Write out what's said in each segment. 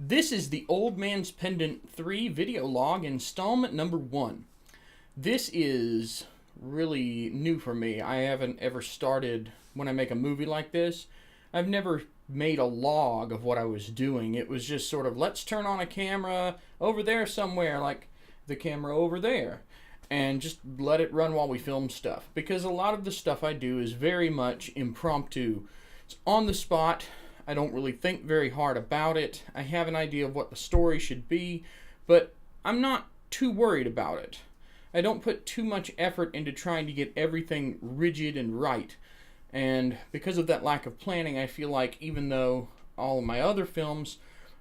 This is the Old Man's Pendant 3 video log installment number 1. This is really new for me. I haven't ever started when I make a movie like this. I've never made a log of what I was doing. It was just sort of, let's turn on a camera over there somewhere, like the camera over there, and just let it run while we film stuff. Because a lot of the stuff I do is very much impromptu. It's on the spot. I don't really think very hard about it. I have an idea of what the story should be, but I'm not too worried about it. I don't put too much effort into trying to get everything rigid and right. And because of that lack of planning, I feel like even though all of my other films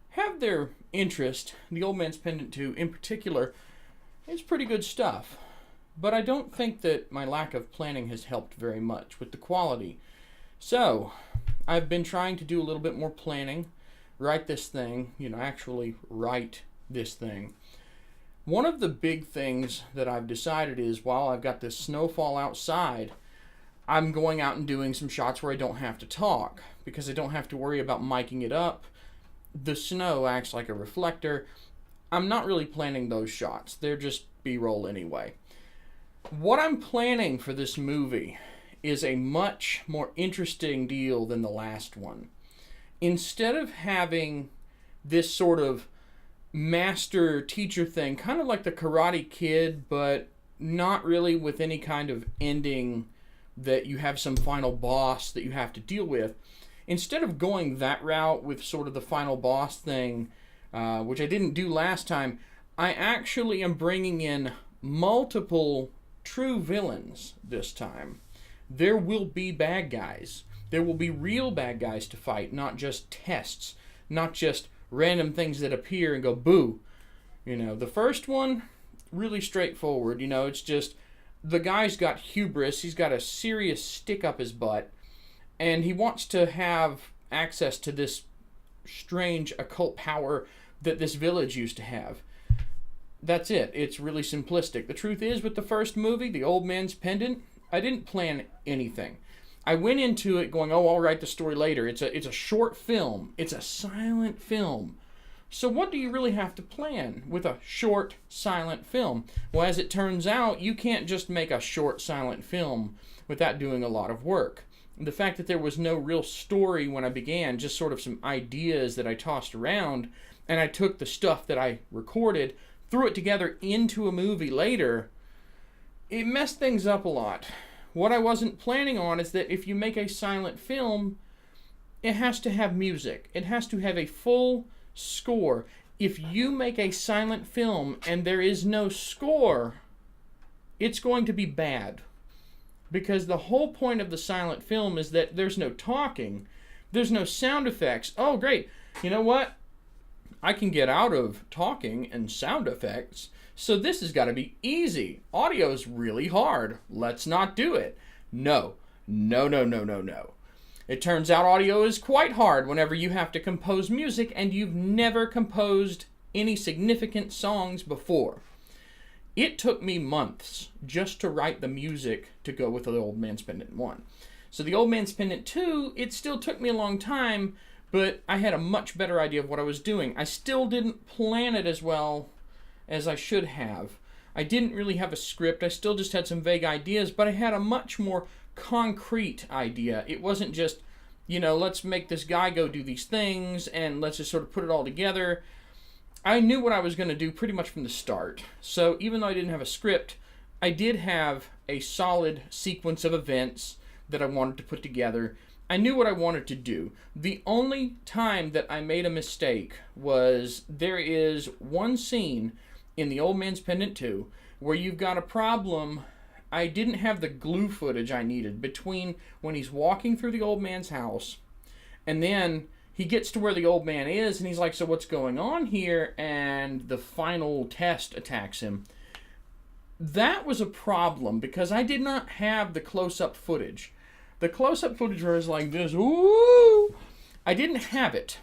have their interest, The Old Man's Pendant 2 in particular is pretty good stuff. But I don't think that my lack of planning has helped very much with the quality. So, I've been trying to do a little bit more planning, write this thing, actually write this thing. One of the big things that I've decided is while I've got this snowfall outside, I'm going out and doing some shots where I don't have to talk, because I don't have to worry about miking it up. The snow acts like a reflector. I'm not really planning those shots. They're just B-roll anyway. What I'm planning for this movie is a much more interesting deal than the last one. Instead of having this sort of master-teacher thing, kind of like the Karate Kid, but not really with any kind of ending that you have some final boss that you have to deal with, instead of going that route with sort of the final boss thing, which I didn't do last time, I actually am bringing in multiple true villains this time. There will be bad guys. There will be real bad guys to fight, not just tests, not just random things that appear and go boo. The first one, really straightforward. It's just the guy's got hubris. He's got a serious stick up his butt, and he wants to have access to this strange occult power that this village used to have. That's it. It's really simplistic. The truth is, with the first movie, The Old Man's Pendant, I didn't plan anything. I went into it going, I'll write the story later. It's a short film. It's a silent film. So what do you really have to plan with a short, silent film? Well, as it turns out, you can't just make a short, silent film without doing a lot of work. The fact that there was no real story when I began, just sort of some ideas that I tossed around, and I took the stuff that I recorded, threw it together into a movie later, it messed things up a lot. What I wasn't planning on is that if you make a silent film, it has to have music. It has to have a full score. If you make a silent film and there is no score, it's going to be bad. Because the whole point of the silent film is that there's no talking, there's no sound effects. Oh, great. You know what? I can get out of talking and sound effects, so this has got to be easy. Audio's really hard. Let's not do it. No. It turns out audio is quite hard whenever you have to compose music and you've never composed any significant songs before. It took me months just to write the music to go with The Old Man's Pendant 1. So The Old Man's Pendant 2, it still took me a long time, but I had a much better idea of what I was doing. I still didn't plan it as well as I should have. I didn't really have a script. I still just had some vague ideas, but I had a much more concrete idea. It wasn't just, let's make this guy go do these things and let's just sort of put it all together. I knew what I was going to do pretty much from the start. So even though I didn't have a script, I did have a solid sequence of events that I wanted to put together. I knew what I wanted to do. The only time that I made a mistake was there is one scene in The Old Man's Pendant 2 where you've got a problem. I didn't have the glue footage I needed between when he's walking through the old man's house and then he gets to where the old man is and he's like, so what's going on here? And the final test attacks him. That was a problem because I did not have the close-up footage. The close-up footage was like this, ooh! I didn't have it.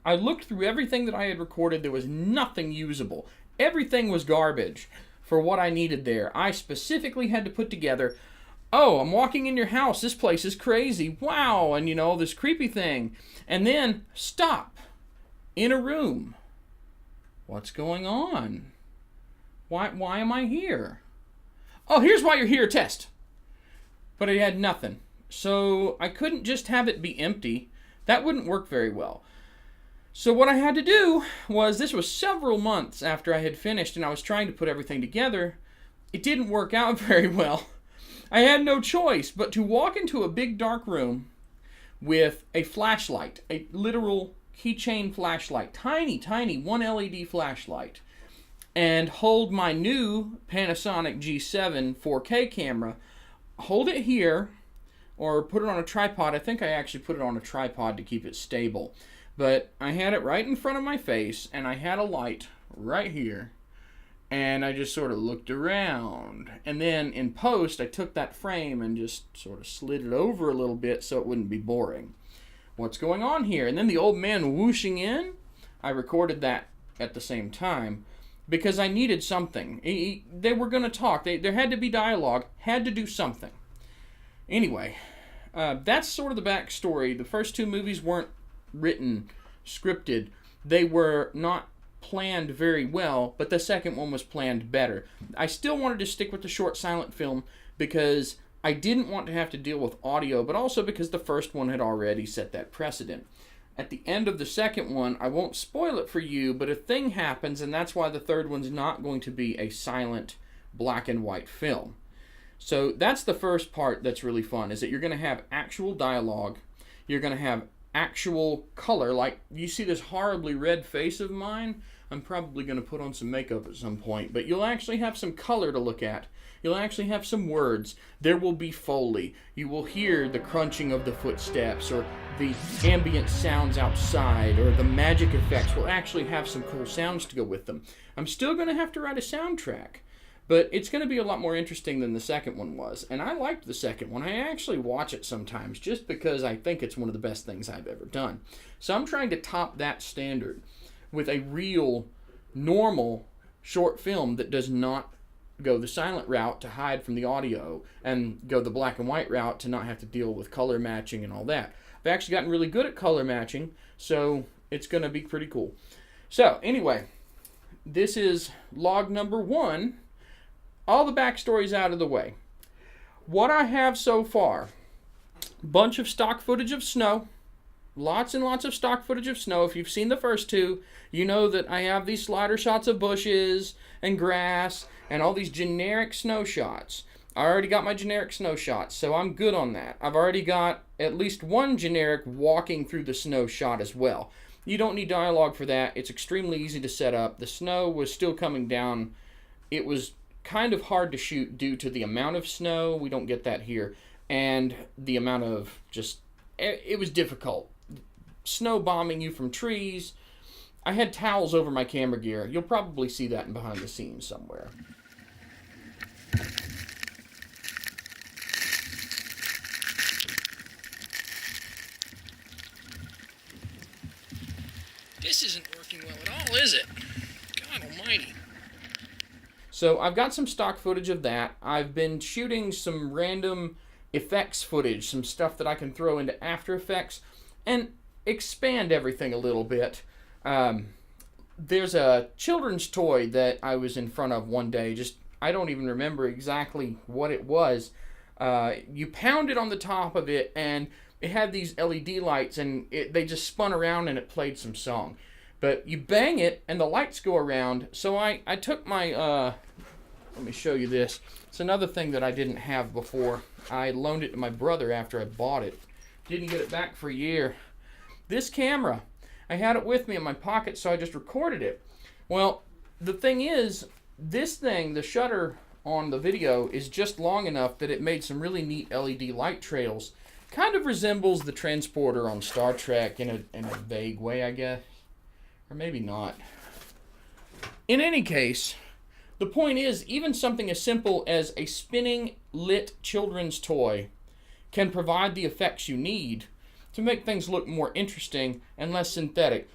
I looked through everything that I had recorded. There was nothing usable. Everything was garbage for what I needed there. I specifically had to put together, oh, I'm walking in your house. This place is crazy. Wow. And, this creepy thing. And then stop. in a room. What's going on? Why am I here? Oh, here's why you're here, test. But it had nothing. So I couldn't just have it be empty. That wouldn't work very well. So what I had to do was, this was several months after I had finished and I was trying to put everything together. It didn't work out very well. I had no choice but to walk into a big dark room with a flashlight, a literal keychain flashlight, tiny 1 LED flashlight, and hold my new Panasonic G7 4K camera, hold it here, or put it on a tripod. I think I actually put it on a tripod to keep it stable. But I had it right in front of my face, and I had a light right here, and I just sort of looked around. And then in post, I took that frame and just sort of slid it over a little bit so it wouldn't be boring. What's going on here? And then the old man whooshing in, I recorded that at the same time because I needed something. They were going to talk. There had to be dialogue, had to do something. Anyway, that's sort of the backstory. The first two movies weren't written, scripted. They were not planned very well, but the second one was planned better. I still wanted to stick with the short silent film because I didn't want to have to deal with audio, but also because the first one had already set that precedent. At the end of the second one, I won't spoil it for you, but a thing happens, and that's why the third one's not going to be a silent black and white film. So that's the first part that's really fun, is that you're going to have actual dialogue, you're going to have actual color. Like, you see this horribly red face of mine? I'm probably going to put on some makeup at some point, but you'll actually have some color to look at. You'll actually have some words. There will be Foley. You will hear the crunching of the footsteps, or the ambient sounds outside, or the magic effects will actually have some cool sounds to go with them. I'm still going to have to write a soundtrack, but it's going to be a lot more interesting than the second one was. And I liked the second one. I actually watch it sometimes just because I think it's one of the best things I've ever done. So I'm trying to top that standard with a real, normal short film that does not go the silent route to hide from the audio and go the black and white route to not have to deal with color matching and all that. I've actually gotten really good at color matching, so it's going to be pretty cool. So anyway, this is log number 1. All the backstory's out of the way. What I have so far, bunch of stock footage of snow. Lots and lots of stock footage of snow. If you've seen the first two, you know that I have these slider shots of bushes and grass and all these generic snow shots. I already got my generic snow shots, so I'm good on that. I've already got at least one generic walking through the snow shot as well. You don't need dialogue for that. It's extremely easy to set up. The snow was still coming down. It was kind of hard to shoot due to the amount of snow. We don't get that here. And the amount of it was difficult. Snow bombing you from trees. I had towels over my camera gear. You'll probably see that in behind the scenes somewhere. This isn't working well at all, is it? God almighty. So I've got some stock footage of that. I've been shooting some random effects footage, some stuff that I can throw into After Effects and expand everything a little bit. There's a children's toy that I was in front of one day. I don't even remember exactly what it was. You pounded on the top of it and it had these LED lights, and they just spun around and it played some song. But you bang it and the lights go around. So I took my, let me show you this. It's another thing that I didn't have before. I loaned it to my brother after I bought it. Didn't get it back for a year. This camera, I had it with me in my pocket, so I just recorded it. Well, the thing is, this thing, the shutter on the video, is just long enough that it made some really neat LED light trails. Kind of resembles the transporter on Star Trek in a vague way, I guess. Or maybe not. In any case, the point is, even something as simple as a spinning lit children's toy can provide the effects you need to make things look more interesting and less synthetic.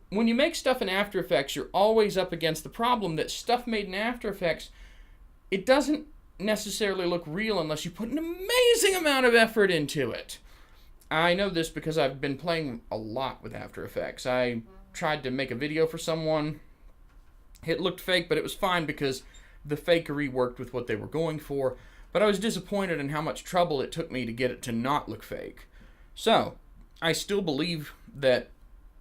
When you make stuff in After Effects, you're always up against the problem that stuff made in After Effects, it doesn't necessarily look real unless you put an amazing amount of effort into it. I know this because I've been playing a lot with After Effects. I tried to make a video for someone. It looked fake, but it was fine because the fakery worked with what they were going for. But I was disappointed in how much trouble it took me to get it to not look fake. So, I still believe that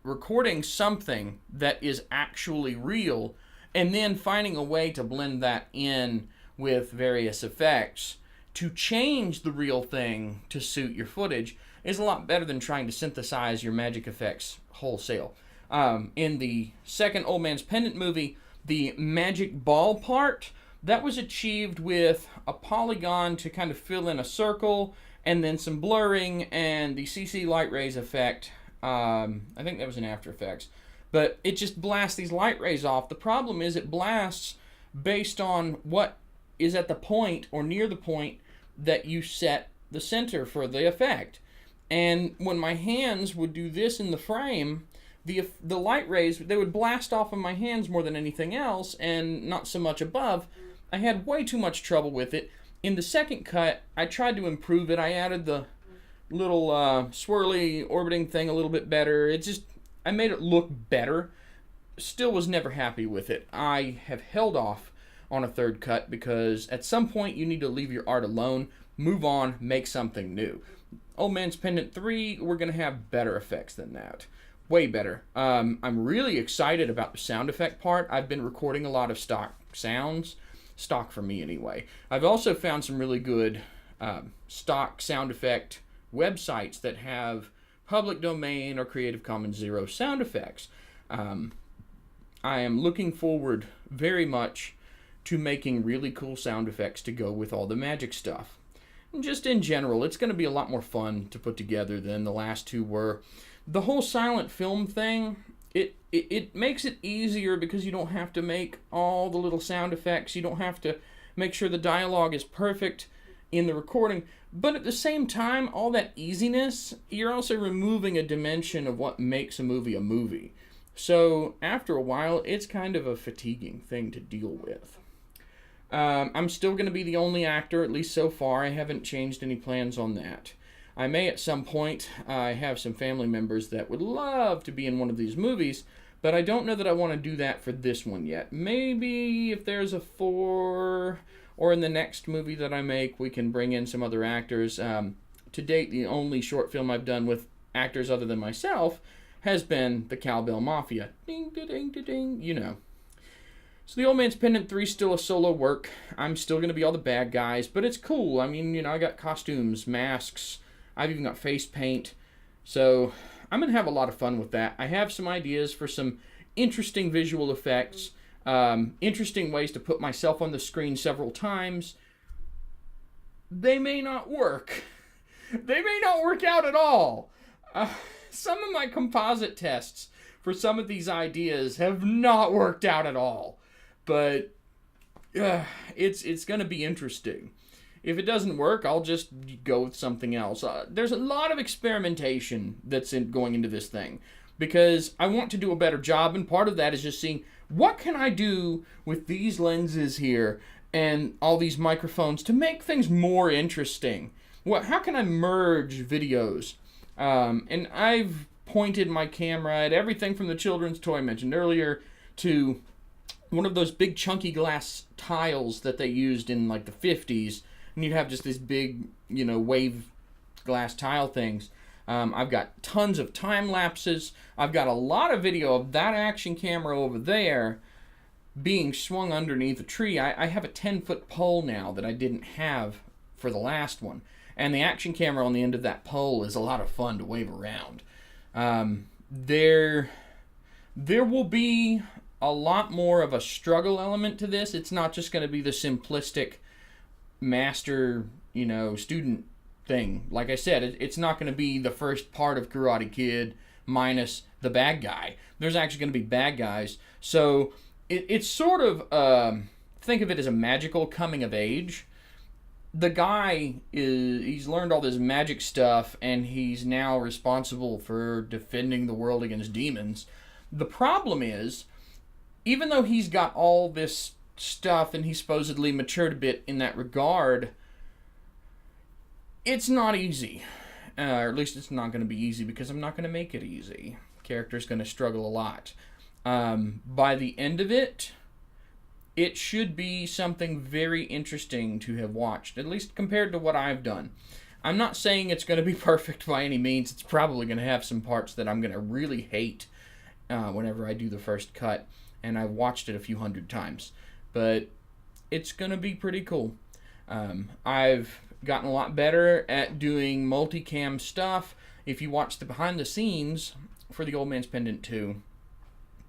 recording something that is actually real and then finding a way to blend that in with various effects to change the real thing to suit your footage is a lot better than trying to synthesize your magic effects wholesale. In the second Old Man's Pendant movie, the magic ball part, that was achieved with a polygon to kind of fill in a circle, and then some blurring, and the CC light rays effect. I think that was in After Effects. But it just blasts these light rays off. The problem is it blasts based on what is at the point or near the point that you set the center for the effect. And when my hands would do this in the frame, the light rays, they would blast off of my hands more than anything else, and not so much above. I had way too much trouble with it. In the second cut, I tried to improve it. I added the little swirly orbiting thing a little bit better. I made it look better. Still was never happy with it. I have held off on a third cut because at some point you need to leave your art alone, move on, make something new. Old Man's Pendant 3, we're going to have better effects than that. Way better. I'm really excited about the sound effect part. I've been recording a lot of stock sounds. Stock for me, anyway. I've also found some really good stock sound effect websites that have public domain or Creative Commons Zero sound effects. I am looking forward very much to making really cool sound effects to go with all the magic stuff. And just in general, it's going to be a lot more fun to put together than the last two were. The whole silent film thing, it makes it easier because you don't have to make all the little sound effects. You don't have to make sure the dialogue is perfect in the recording. But at the same time, all that easiness, you're also removing a dimension of what makes a movie. So after a while, it's kind of a fatiguing thing to deal with. I'm still going to be the only actor, at least so far. I haven't changed any plans on that. I may at some point. I have some family members that would love to be in one of these movies, but I don't know that I want to do that for this one yet. Maybe if there's a 4, or in the next movie that I make, we can bring in some other actors. To date, the only short film I've done with actors other than myself has been the Cowbell Mafia. Ding, da, ding, da, ding, you know. So the Old Man's Pendant 3 is still a solo work. I'm still going to be all the bad guys, but it's cool. I mean, I got costumes, masks. I've even got face paint. So I'm going to have a lot of fun with that. I have some ideas for some interesting visual effects, interesting ways to put myself on the screen several times. They may not work. They may not work out at all. Some of my composite tests for some of these ideas have not worked out at all. But it's going to be interesting. If it doesn't work, I'll just go with something else. There's a lot of experimentation that's going into this thing because I want to do a better job, and part of that is just seeing what can I do with these lenses here and all these microphones to make things more interesting. How can I merge videos? And I've pointed my camera at everything from the children's toy I mentioned earlier to one of those big chunky glass tiles that they used in like the 50s, and you'd have just these big, wave glass tile things. I've got tons of time lapses. I've got a lot of video of that action camera over there being swung underneath a tree. I have a 10-foot pole now that I didn't have for the last one, and the action camera on the end of that pole is a lot of fun to wave around. There will be a lot more of a struggle element to this. It's not just going to be the simplistic master, student thing. Like I said, it's not going to be the first part of Karate Kid minus the bad guy. There's actually going to be bad guys. So it's sort of, think of it as a magical coming of age. The guy he's learned all this magic stuff, and he's now responsible for defending the world against demons. The problem is, even though he's got all this stuff and he's supposedly matured a bit in that regard, it's not easy. Or at least it's not going to be easy because I'm not going to make it easy. character is going to struggle a lot. By the end of it, it should be something very interesting to have watched, at least compared to what I've done. I'm not saying it's going to be perfect by any means. It's probably going to have some parts that I'm going to really hate whenever I do the first cut, and I've watched it a few hundred times. But it's going to be pretty cool. I've gotten a lot better at doing multicam stuff. If you watch the behind the scenes for the Old Man's Pendant 2,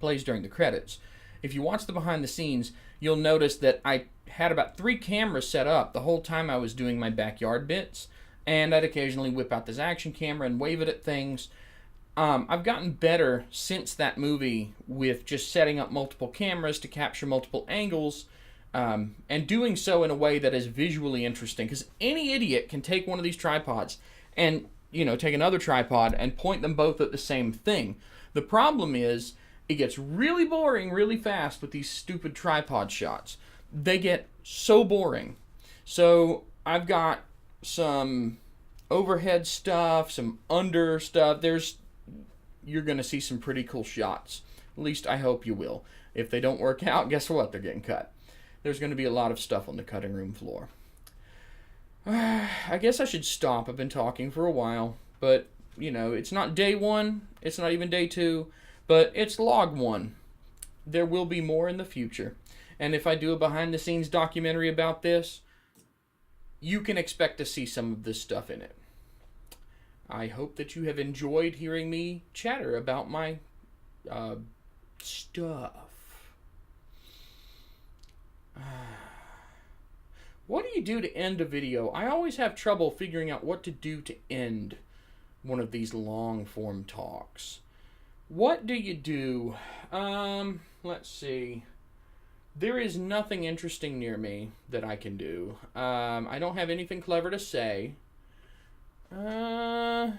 plays during the credits. If you watch the behind the scenes, you'll notice that I had about 3 cameras set up the whole time I was doing my backyard bits, and I'd occasionally whip out this action camera and wave it at things. I've gotten better since that movie with just setting up multiple cameras to capture multiple angles, and doing so in a way that is visually interesting, because any idiot can take one of these tripods and, take another tripod and point them both at the same thing. The problem is, it gets really boring really fast with these stupid tripod shots. They get so boring. So I've got some overhead stuff, some under stuff. You're going to see some pretty cool shots. At least I hope you will. If they don't work out, guess what? They're getting cut. There's going to be a lot of stuff on the cutting room floor. I guess I should stop. I've been talking for a while. But, it's not day 1. It's not even day 2. But it's log 1. There will be more in the future. And if I do a behind-the-scenes documentary about this, you can expect to see some of this stuff in it. I hope that you have enjoyed hearing me chatter about my stuff. What do you do to end a video? I always have trouble figuring out what to do to end one of these long-form talks. What do you do? Let's see. There is nothing interesting near me that I can do. I don't have anything clever to say. Yeah,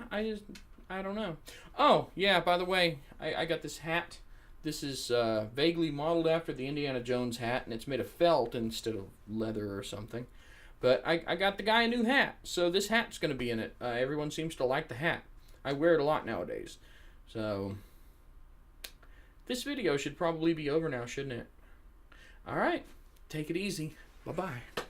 I don't know. Oh, yeah, by the way, I got this hat. This is vaguely modeled after the Indiana Jones hat, and it's made of felt instead of leather or something. But I got the guy a new hat, so this hat's going to be in it. Everyone seems to like the hat. I wear it a lot nowadays. So, this video should probably be over now, shouldn't it? Alright, take it easy. Bye-bye.